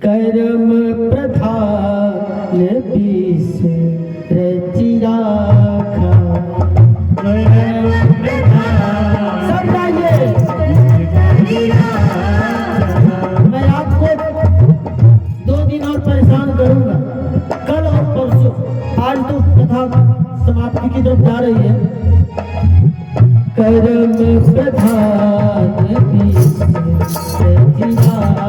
कर्म प्रधान बीस रचि राखा। सब गाइए। मैं आपको 2 दिन और परेशान करूंगा, कल और परसों। आज तो कथा समाप्ति की तरफ जा रही है। कर्म प्रधान बीस रचि राखा।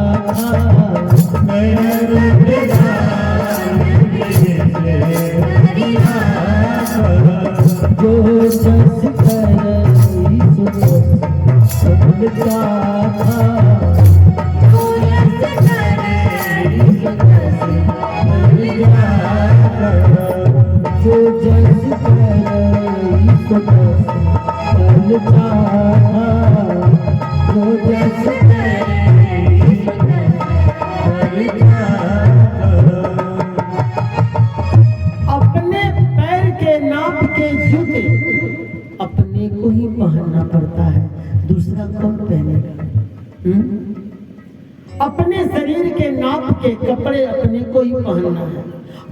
जो जस करई सो तस फल पावा। जो जस करई सो तस फल पावा। जो जस करई सो तस फल पावा। अपने पैर के नाप के जूते अपने को ही पहनना पड़ता है, दूसरा कौन पहनेगा? अपने शरीर के नाप के कपड़े अपने को ही पहनना है।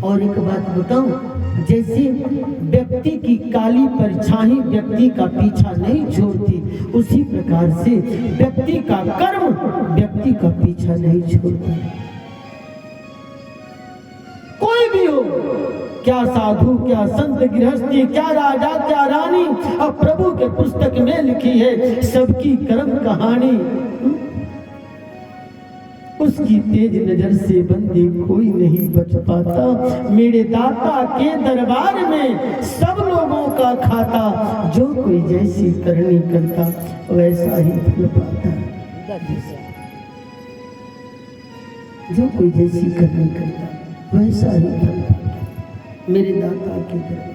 और एक बात बताऊं, जैसे व्यक्ति की काली परछाई व्यक्ति का पीछा नहीं छोड़ती, उसी प्रकार से व्यक्ति का कर्म व्यक्ति का पीछा नहीं छोड़ता। कोई भी हो, क्या साधु, क्या संत गृहस्थी, क्या राजा, क्या रानी, अब प्रभु के पुस्तक में लिखी है सबकी कर्म कहानी। उसकी तेज नजर से बंदी कोई नहीं बच पाता। मेरे दाता के दरबार में सब लोगों का खाता। जो कोई जैसी करनी करता वैसा ही फल पाता। जो कोई जैसी करनी करता वैसा ही फल पाता। मेरे दाता के दरबार।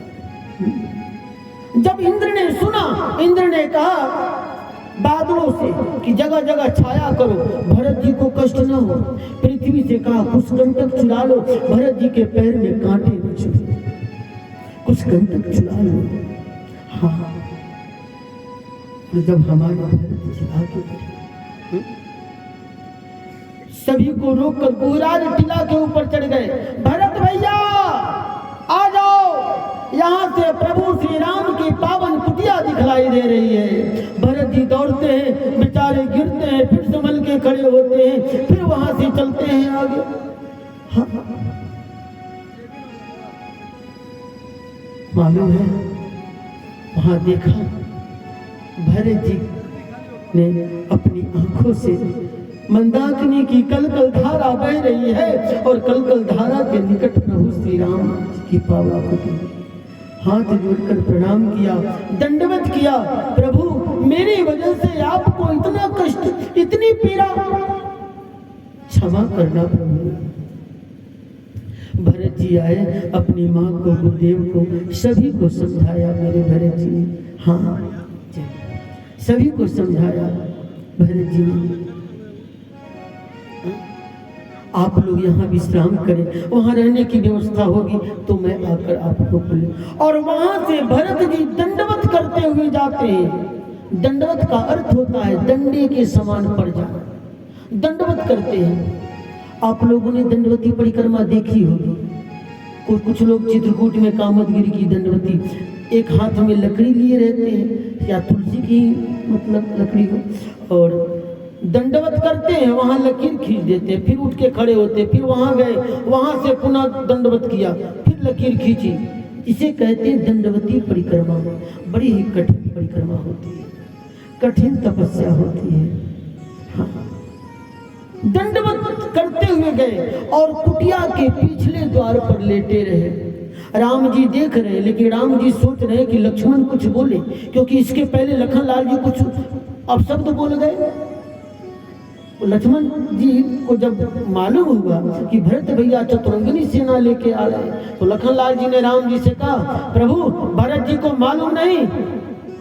जब इंद्र ने सुना, इंद्र ने कहा बादलों से कि जगह जगह छाया करो, भरत जी को कष्ट न हो। पृथ्वी से कहा कुछ कंटक चुरा लो, भरत जी के पैर में कांटे न चुभे, कुछ कंटक चुरा लो। हाँ, तो जब हमारे भरत जी आगे बढ़े, सभी को रोककर गुहराज टीला के ऊपर चढ़ गए। भरत भैया आ जाओ, यहाँ से प्रभु श्री राम की पावन कुटिया दिखलाई दे रही है। भरत जी दौड़ते हैं, बेचारे गिरते हैं, फिर संभल के खड़े होते हैं, फिर वहां से चलते हैं आगे। हाँ। मालूम है, वहां देखा भरत जी ने अपनी आंखों से मंदाकिनी की कलकल धारा बह रही है और कलकल धारा के निकट प्रभु श्री राम की पावन कुटिया। हाथ जोड़कर प्रणाम किया, दंडवत किया। प्रभु, मेरी वजह से आपको इतना कष्ट, इतनी पीड़ा, क्षमा करना प्रभु। भरत जी आए, अपनी माँ को, गुरुदेव को, सभी को समझाया। मेरे भरत जी ने, हाँ, सभी को समझाया भरत जी ने। आप लोग यहाँ विश्राम करें, वहाँ रहने की व्यवस्था होगी तो मैं आकर आपको बोलूं। और वहां से भरत जी दंडवत करते हुए जाते हैं। दंडवत का अर्थ होता है डंडे के समान पड़ जाना, दंडवत करते हैं। आप लोगों ने दंडवती परिक्रमा देखी होगी। कुछ लोग चित्रकूट में कामदगिरी की दंडवती, एक हाथ में लकड़ी लिए रहते हैं, या तुलसी की मतलब लकड़ी को, और दंडवत करते हैं। वहां लकीर खींच देते हैं, फिर उठ के खड़े होते, फिर वहां गए, वहां से पुनः दंडवत किया, फिर लकीर खींची। इसे कहते हैं दंडवती परिक्रमा। बड़ी ही कठिन परिक्रमा होती है, कठिन तपस्या होती है। हाँ। दंडवत करते हुए गए और कुटिया के पिछले द्वार पर लेटे रहे। राम जी देख रहे, लेकिन राम जी सोच रहे कि लक्ष्मण कुछ बोले, क्योंकि इसके पहले लखन लाल जी कुछ अपशब्द बोल गए। लक्ष्मण जी को जब मालूम हुआ कि भरत भैया चतुरंगिनी सेना लेके आ रहे, तो लखन लाल जी ने राम जी से कहा, प्रभु, भरत जी को मालूम नहीं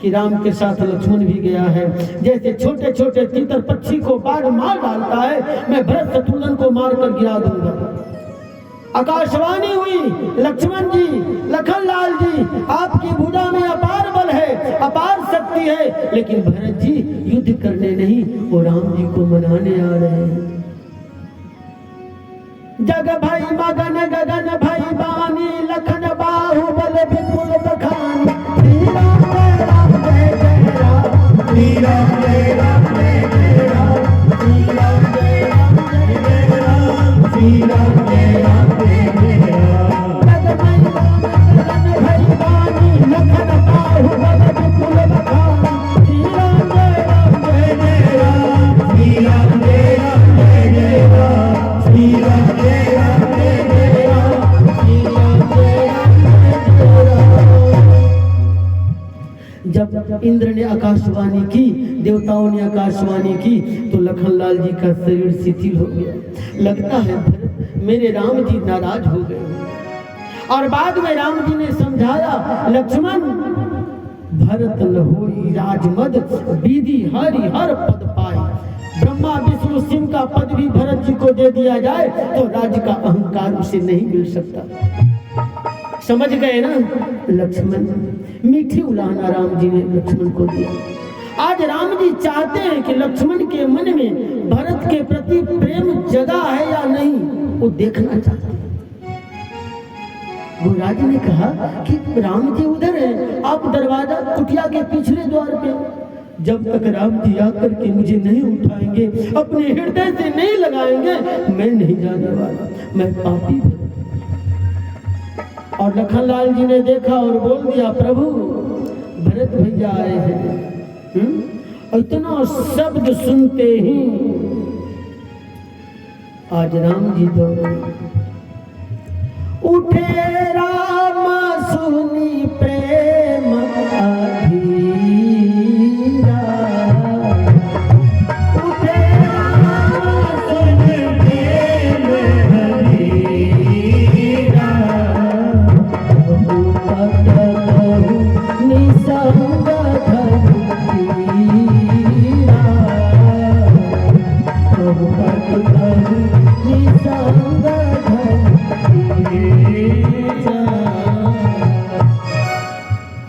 कि राम के साथ लक्ष्मण भी गया है। जैसे छोटे छोटे तीतर पक्षी को बाघ मार डालता है, मैं भरत शत्रुघ्न को मारकर गिरा दूंगा। आकाशवाणी हुई, लक्ष्मण जी, लखन लाल जी, आपकी भुजा में अपार बल है, अपार शक्ति है, लेकिन भरत जी युद्ध करने नहीं, वो राम जी को मनाने आ रहे हैं। जग भाई मगन गगन भाई बानी लखन बाहुबल विपुल बखानी श्री राम जय राम जय जय राम श्री राम जय राम जय जय राम श्री राम जय राम जय जय राम श्री राम जय राम जय जय राम जग भाई मगन गगन भाई बानी लखन बाहुबल विपुल बखानी श्री राम जय राम जय जय राम श्री राम जय राम जय जय राम श्री राम जय राम जय जय राम श्री राम जय राम जय जय राम। जब इंद्र ने आकाशवाणी की, देवताओं ने आकाशवाणी की, तो लखनलाल जी का शरीर शिथिल हो गया। लगता है भरत मेरे राम जी नाराज हो गए। और बाद में राम जी ने समझाया, लक्ष्मण भरत न होई राजमद विधि हरि हर पद पाए। ब्रह्मा विष्णु सिंह का पद भी भरत जी को दे दिया जाए तो राज्य का अहंकार उसे नहीं मिल सकता। समझ गए ना लक्ष्मण? मीठी उलाहना राम जी ने लक्ष्मण को दिया। आज राम जी चाहते हैं कि लक्ष्मण के मन में भरत के प्रति प्रेम जगा है या नहीं, वो देखना चाहते हैं। गुरुराज ने कहा कि राम जी उधर है, आप दरवाजा कुटिया के पिछले द्वार पे। जब तक राम जी आकर के मुझे नहीं उठाएंगे, अपने हृदय से नहीं लगाएंगे, मैं नहीं जाने वाला, मैं पापी हूं। और लखनलाल जी ने देखा और बोल दिया, प्रभु भरत भैया आए हैं। इतना शब्द सुनते ही आज राम जी दौड़े। उठे राम सुनी प्रेम अधीरा, उठे राम सुनी प्रेम अधीरा, बहु पद कहु निसंग धीरा, बहु पद कहु निसंग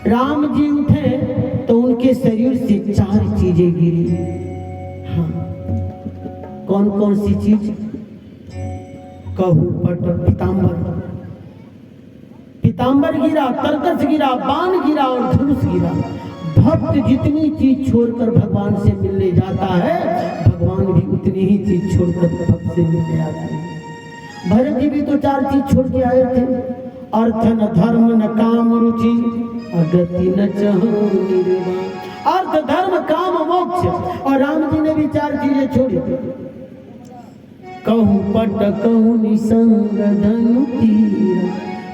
राम जी उठे तो उनके शरीर से 4 चीजें गिरी। हाँ, कौन कौन सी चीज? कहू पट पीताम्बर, पीताम्बर गिरा, तरकस गिरा, बाण गिरा और धनुष गिरा। भक्त जितनी चीज छोड़कर भगवान से मिलने जाता है, भगवान भी उतनी ही चीज छोड़कर भक्त से मिलने आते हैं। भरत जी भी तो 4 चीज छोड़ के आए थे, अर्थ न धर्म न काम रुचि अगति न चाहूं निर्वाण। अर्थ धर्म काम मोक्ष, और राम जी ने भी 4 चीजें छोड़ी। कहूं पट कहूं निसंग धनु तीर,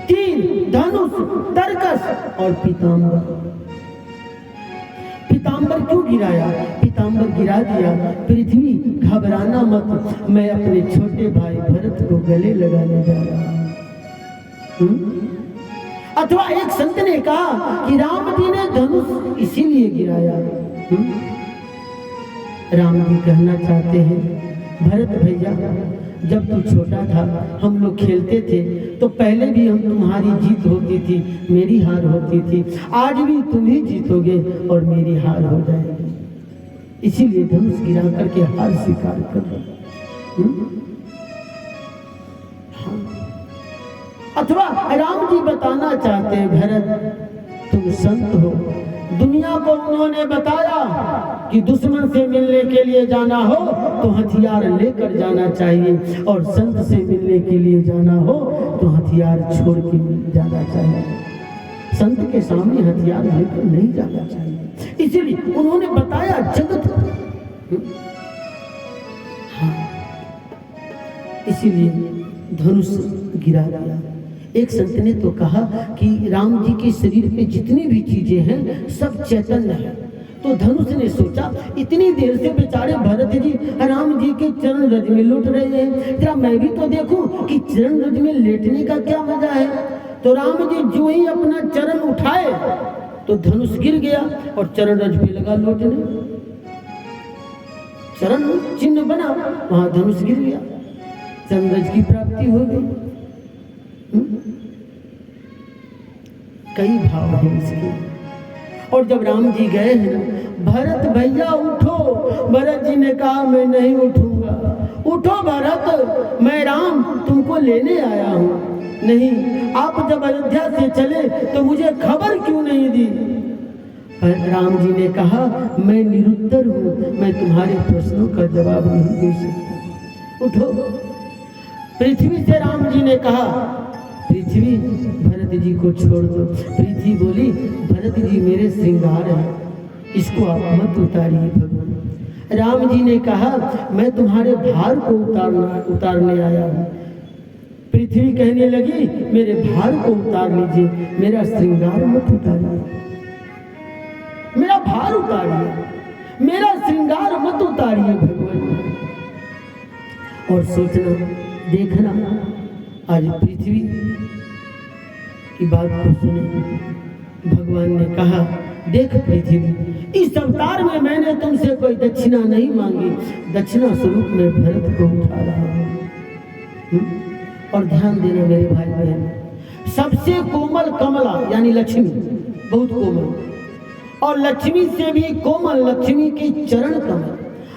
तीर धनुष तरकस और पीताम्बर। पीताम्बर क्यों गिराया? पीताम्बर गिरा दिया, पृथ्वी घबराना मत, मैं अपने छोटे भाई भरत को गले लगाने जा रहा हूं। अथवा एक संत ने कहा कि राम जी ने धनुष इसीलिए गिराया। राम जी कहना चाहते हैं, भरत भैया जब तू छोटा था हम लोग खेलते थे तो पहले भी हम तुम्हारी जीत होती थी, मेरी हार होती थी। आज भी तुम ही जीतोगे और मेरी हार हो जाएगी, इसीलिए धनुष गिरा करके हार स्वीकार कर। अथवा राम जी बताना चाहते हैं, भरत तुम संत हो। दुनिया को उन्होंने बताया कि दुश्मन से मिलने के लिए जाना हो तो हथियार लेकर जाना चाहिए, और संत से मिलने के लिए जाना हो तो हथियार छोड़ के जाना चाहिए। संत के सामने हथियार लेकर नहीं जाना चाहिए, इसीलिए उन्होंने बताया जगत को। हाँ, इसीलिए धनुष गिरा दिया। एक संत ने तो कहा कि राम जी के शरीर पे जितनी भी चीजें हैं सब चैतन्य है। तो धनुष ने सोचा, इतनी देर से बेचारे भरत जी राम जी के चरण रज में लौट रहे हैं, जरा मैं भी तो देखूं कि चरण रज में लेटने का क्या मजा है। तो राम जी जो ही अपना चरण उठाए तो धनुष गिर गया और चरण रज पे लगा लौटने। चरण चिन्ह बना, वहां धनुष गिर गया, चरण रज की प्राप्ति हो गई। कई भाव हैं इसके। और जब राम जी गए हैं, भरत भैया उठो, भरत जी ने कहा मैं नहीं उठूंगा। उठो भरत, मैं राम तुमको तुमको लेने आया हूँ। नहीं, आप जब अयोध्या से चले तो मुझे खबर क्यों नहीं दी? राम जी ने कहा, मैं निरुत्तर हूँ, मैं तुम्हारे प्रश्नों का जवाब नहीं दे सकता। उठो। पृथ्वी से राम जी ने कहा, पृथ्वी भरत जी को छोड़ दो। पृथ्वी बोली, भरत जी मेरे श्रृंगार हैं, इसको आप मत उतारिए भगवान। राम जी ने कहा, मैं तुम्हारे भार को उतारने आया हूँ। पृथ्वी कहने लगी, मेरे भार को उतार लीजिए, मेरा श्रृंगार मत उतारिए, मेरा भार उतारिए, मेरा श्रृंगार मत उतारिए भगवान। और सोचना, देखना, आज पृथ्वी की बात को सुने। भगवान ने कहा, देख पृथ्वी, इस अवतार में मैंने तुमसे कोई दक्षिणा नहीं मांगी, दक्षिणा स्वरूप में भरत को उठा रहा हूं। और ध्यान देना मेरे भाई बहन, सबसे कोमल कमला यानी लक्ष्मी, बहुत कोमल, और लक्ष्मी से भी कोमल लक्ष्मी के चरण कमल,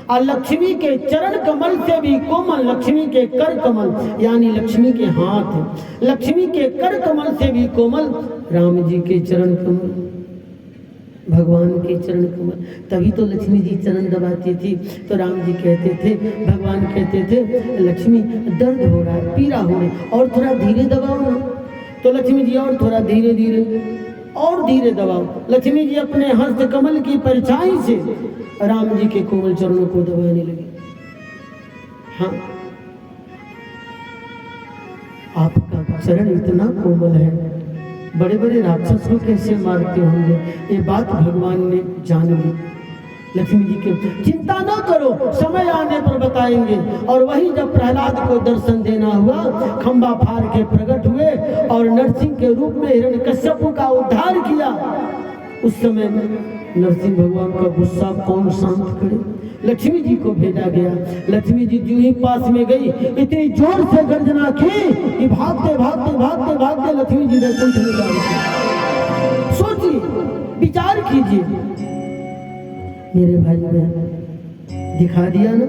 और लक्ष्मी के चरण कमल से भी कोमल लक्ष्मी के कर कमल यानी लक्ष्मी के हाथ, लक्ष्मी के कर कमल से भी कोमल राम जी के चरण कमल, भगवान के चरण कमल। तभी तो लक्ष्मी जी चरण दबाती थी, तो राम जी कहते थे, भगवान कहते थे, लक्ष्मी दर्द हो रहा है, पीड़ा हो रही, और थोड़ा धीरे दबाओ ना। तो लक्ष्मी जी और थोड़ा धीरे धीरे और धीरे दबाओ। लक्ष्मी जी अपने हस्त कमल की परछाई से राम जी के कोमल चरणों को दबाने लगी। हाँ, आपका चरण इतना कोमल है, बड़े बड़े राक्षस को कैसे मारते होंगे, ये बात भगवान ने जान ली। लक्ष्मी जी के चिंता न करो, समय आने पर बताएंगे। और वही जब प्रहलाद को दर्शन देना हुआ, खंबा फाड़ के प्रकट हुए और नरसिंह के रूप में हिरण्यकश्यप का उद्धार किया। उस समय नरसिंह भगवान का गुस्सा कौन शांत करे? लक्ष्मी जी को भेजा गया। लक्ष्मी जी जो ही पास में गई, इतनी जोर से गर्जना की कि भागते भागते भागते भागते लक्ष्मी जी दर्शन से जा रही। सोचिए, विचार कीजिए मेरे भाई बहन, दिखा दिया ना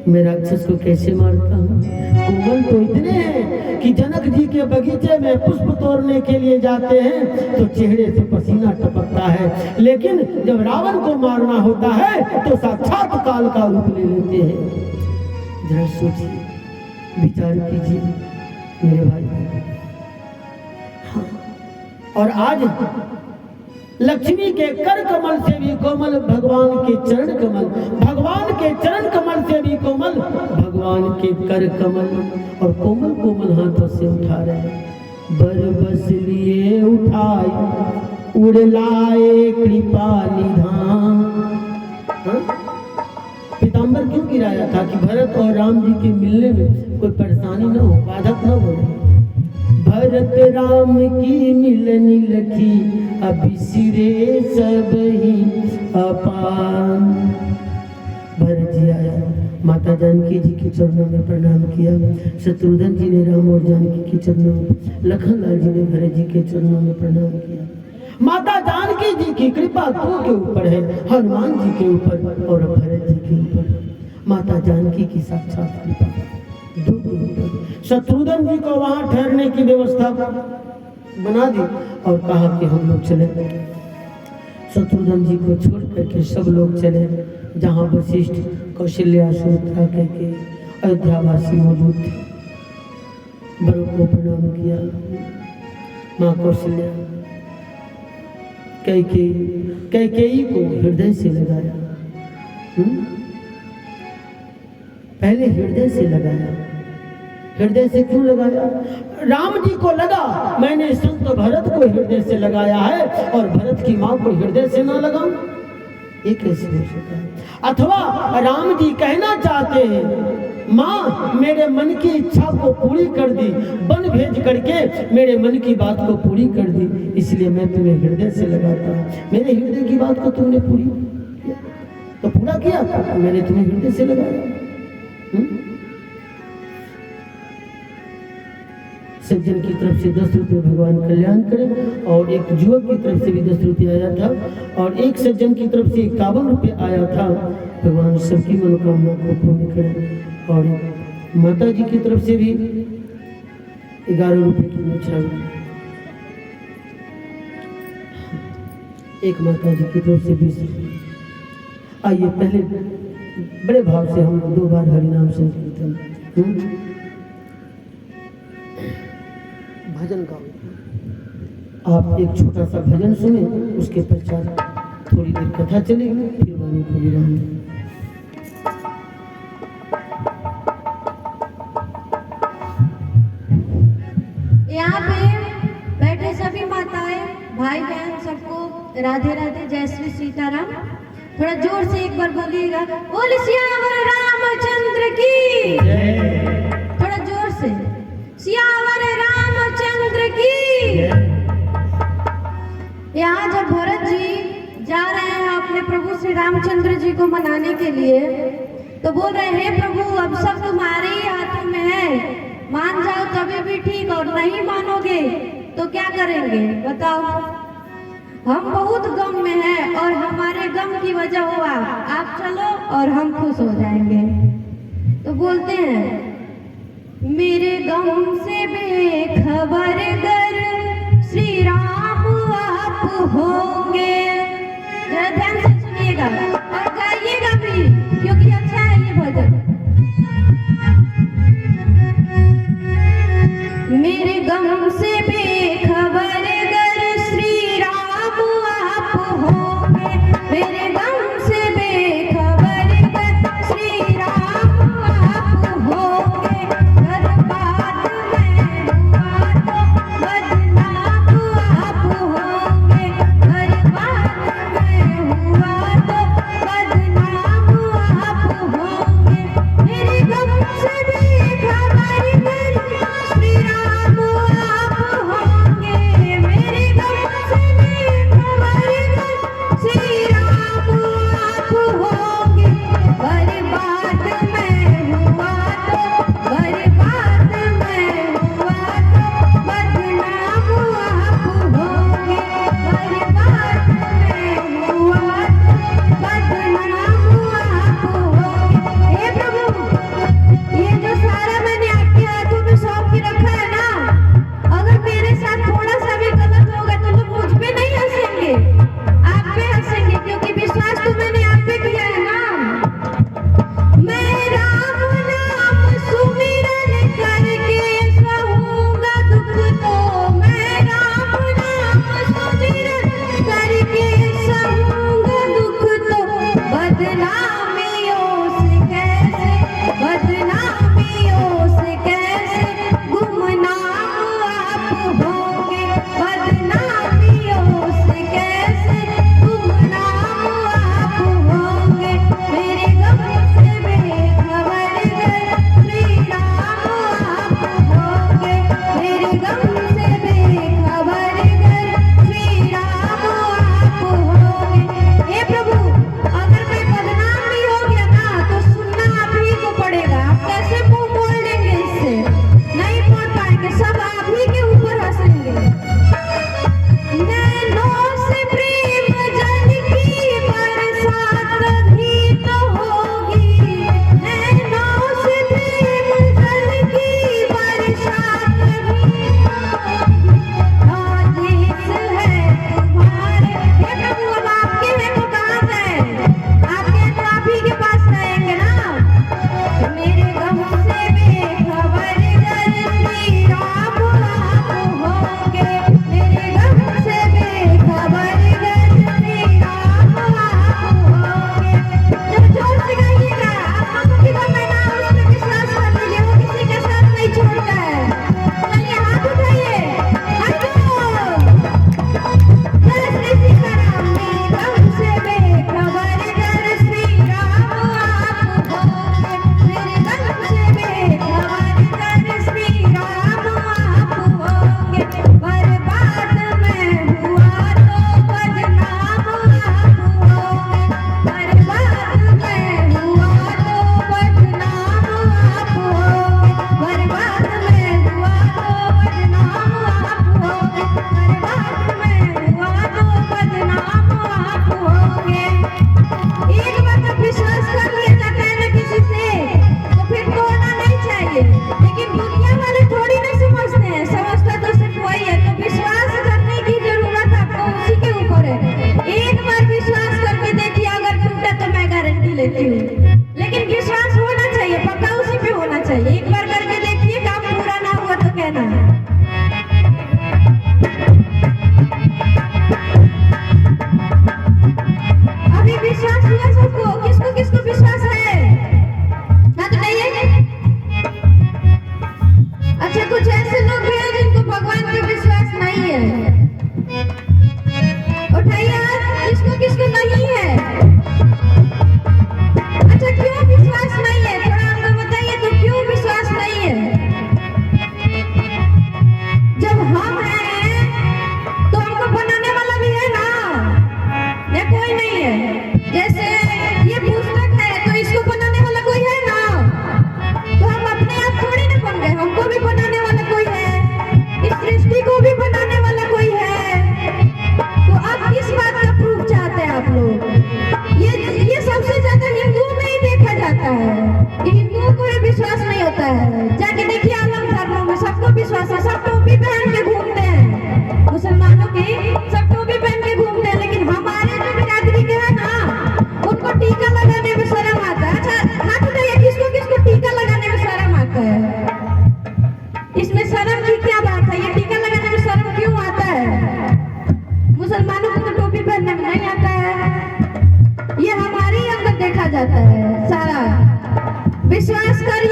मैं राक्षस को कैसे मारता हूँ। कोमल तो इतने हैं कि जनक जी के बगीचे में पुष्प तोड़ने के लिए जाते हैं तो चेहरे से पसीना टपकता है, लेकिन जब रावण को मारना होता है तो साक्षात काल का रूप ले लेते हैं। जरा सोचिए, विचार कीजिए मेरे भाई। हाँ, और आज लक्ष्मी के कर कमल से भी कोमल भगवान के चरण कमल, भगवान के चरण कमल से भी कोमल भगवान के कर कमल, और कोमल कोमल हाथों से उठा रहे। बर बस लिए उठाई उड़ लाए कृपा निधान। पीताम्बर क्यों गिराया था? कि भरत और राम जी के मिलने में कोई परेशानी न हो, बाधक न हो। भरत राम की मिलनी लखी, अभी सिरे सब ही अपान। भरत जी आया, माता जानकी जी के चरणों में प्रणाम किया। शत्रुघ्न जी ने राम और जानकी के चरणों में, लखन लाल जी ने भरत जी के चरणों में प्रणाम किया। माता जानकी जी की कृपा दो के ऊपर है, हनुमान जी के ऊपर और भरत जी के ऊपर। माता जानकी की साक्षात कृपा दो के ऊपर। शत्रुघ्न जी को वहां ठहरने की व्यवस्था बना दी और कहा कि हम लोग चले। शत्रुघ्न जी को छोड़ करके सब लोग चले जहाँ वशिष्ठ, कौशल्या, सुमित्रा करके अयोध्यावासी मौजूद थे। बड़ों को प्रणाम किया। माँ कौशल्या कैकेयी को हृदय से लगाया। पहले हृदय से लगाया। हृदय से क्यों लगाया? राम जी को लगा मैंने संत भरत को हृदय से लगाया है और भरत की माँ को हृदय से ना लगाऊं, ये कैसे हो सकता है? अथवा राम जी कहना चाहते हैं माँ मेरे मन की इच्छा को पूरी कर दी, वन भेज करके मेरे मन की बात को पूरी कर दी, इसलिए मैं तुम्हें हृदय से लगाता हूँ। मेरे हृदय की बात को तुमने पूरी किया तो पूरा किया, मैंने तुम्हें हृदय से लगाया। सज्जन की तरफ से 10 रुपये भगवान कल्याण करें, और एक युवक की तरफ से भी 10 रुपये आया था, और एक सज्जन की तरफ से 51 रुपये आया था। भगवान सबकी मनोकामना को पूर्ण करें। और माता जी की तरफ से भी ₹11 की मिठाई। एक माता जी की तरफ से 20 रुपये। आइए पहले बड़े भाव से हम 2 बार हरिनाम संकीर्तन भजन गाओ। आप एक छोटा सा भजन सुने, उसके पश्चात थोड़ी देर कथा चलेगी, फिर वाणी को विराम। यहाँ पे बैठे सभी माताएं, भाई बहन सबको राधे राधे, जय श्री सीताराम। थोड़ा जोर से एक बार बोलिएगा, बोल सियावर रामचंद्र की। थोड़ा जोर से, सियावर रामचंद्र की। यहाँ जब भरत जी जा रहे हैं अपने प्रभु श्री रामचंद्र जी को मनाने के लिए, तो बोल रहे हैं प्रभु अब सब तुम्हारे ही हाथों में है, मान जाओ तभी भी ठीक, और नहीं मानोगे तो क्या करेंगे बताओ। हम बहुत गम में हैं और हमारे गम की वजह हुआ, आप चलो और हम खुश हो जाएंगे। तो बोलते हैं, मेरे गम से बेखबर गर श्री राम आप होंगे। जरा ध्यान से सुनिएगा और गाइएगा भी, क्योंकि अच्छा है ये भजन। मेरे गम से बेखबर गर श्री राम आप होंगे, मेरे गम से बेखबर गर श्री राम आप होंगे। बर्बाद मैं हुआ तो बदनाम आप होंगे, बर्बाद मैं हुआ है, हिंदुओं को ये विश्वास नहीं होता है। जाके देखिए अलग धर्मों में सबको विश्वास है, सब टोपी पहन के घूमते हैं, मुसलमानों की सब टोपी पहन के घूमते हैं, लेकिन हमारे जो बिरादरी के है ना, उनको टीका लगाने में शर्म आता है। अच्छा हाथ उठाइए, किसको किसको टीका लगाने में शर्म आता है? इसमें शर्म की क्या बात है? ये टीका लगाने में शर्म क्यों आता है? मुसलमानों को तो टोपी पहनने में नहीं आता है। ये हमारे अंदर देखा जाता है सारा। विश्वास करिए।